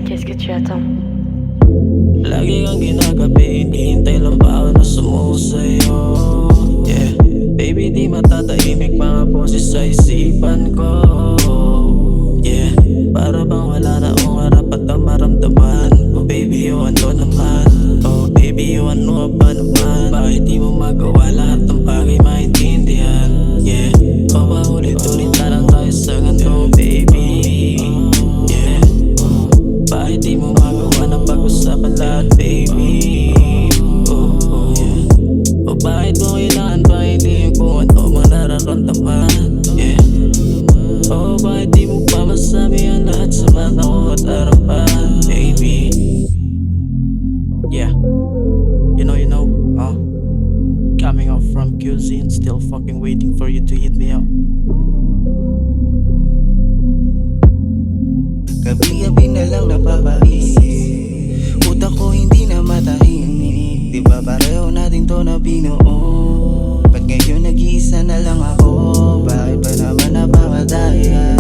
Qu'est-ce que tu attends? Lagi kang ginagabi, hinihintay lang ba ako na sumusayo? Yeah, baby di matatahimik mga boses sa isipan ko. Yeah, para bang wala na akong harap at ang maramdaman. Oh baby, you ano naman? Oh baby, you ano ba naman? Bakit di mo magawa lahat ng bagay maintindihan? Yeah, paulit-ulit na lang tayo sa ganito baby. Yeah, bakit di mo magawa na pag-usapan lahat baby? Oh yeah. O bakit mo kailangan pa hindi kung ano mo nararamdaman? Yeah. O bakit di mo pa masabi ang lahat sa mata ko at harapan baby? Yeah, you know coming out from QZ and still fucking waiting for you to hit me up. Gabi-gabi na lang napapaisip, utak ko hindi na matahimik. Di ba pareho natin to na binuo? Ba't ngayon nag-iisa na lang ako? Bakit ba naman napakadaya?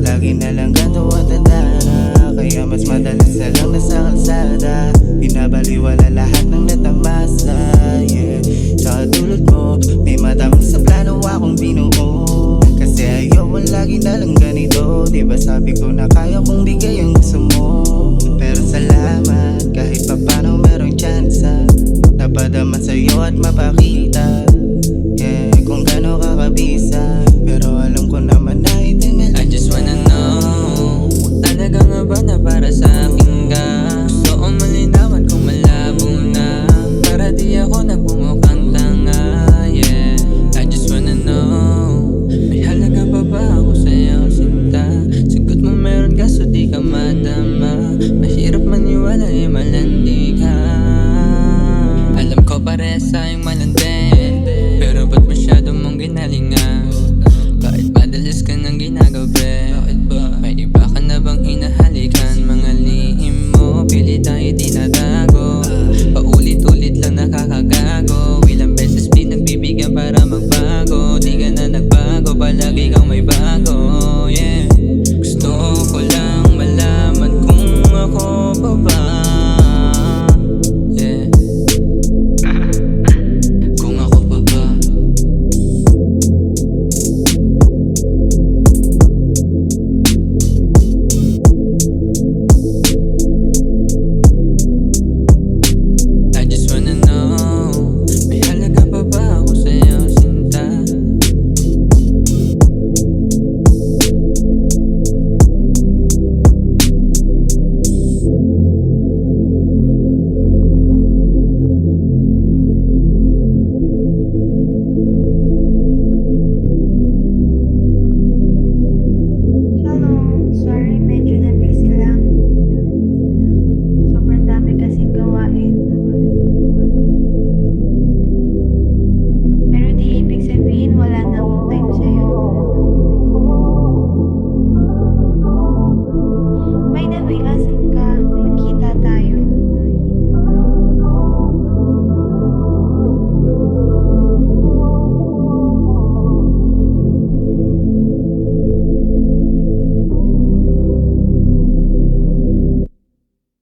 Lagi na lang ganto ang tandana, kaya mas madalas na lang nasa kalsada. Pinabaliwala lahat ng natamasa, yeah. Sa dulot mo, may madami sa plano akong binuo. Kasi ayoko lagi na lang ganito. Diba sabi ko na kaya kong bigay ang gusto mo. Pero salamat, kahit pa paano merong tsansa napadama sa'yo at mapakita, yeah, kung gano'n kakabisa. Pero alam ko naman na itimal. I just wanna know, talaga nga ba na para sa akin ka? Gusto kong malinawan kung malabo na, para di ako nagbumukhang tanga, yeah. I just wanna know, may halaga pa ba ako sa'yo sinta? Sagot mo meron kaso di ka madama. Mahirap maniwala malandi ka. Alam ko parehas tayong malandi, pero ba't masyado mong ginalingan? Bakit madalas ka nang ginagabi?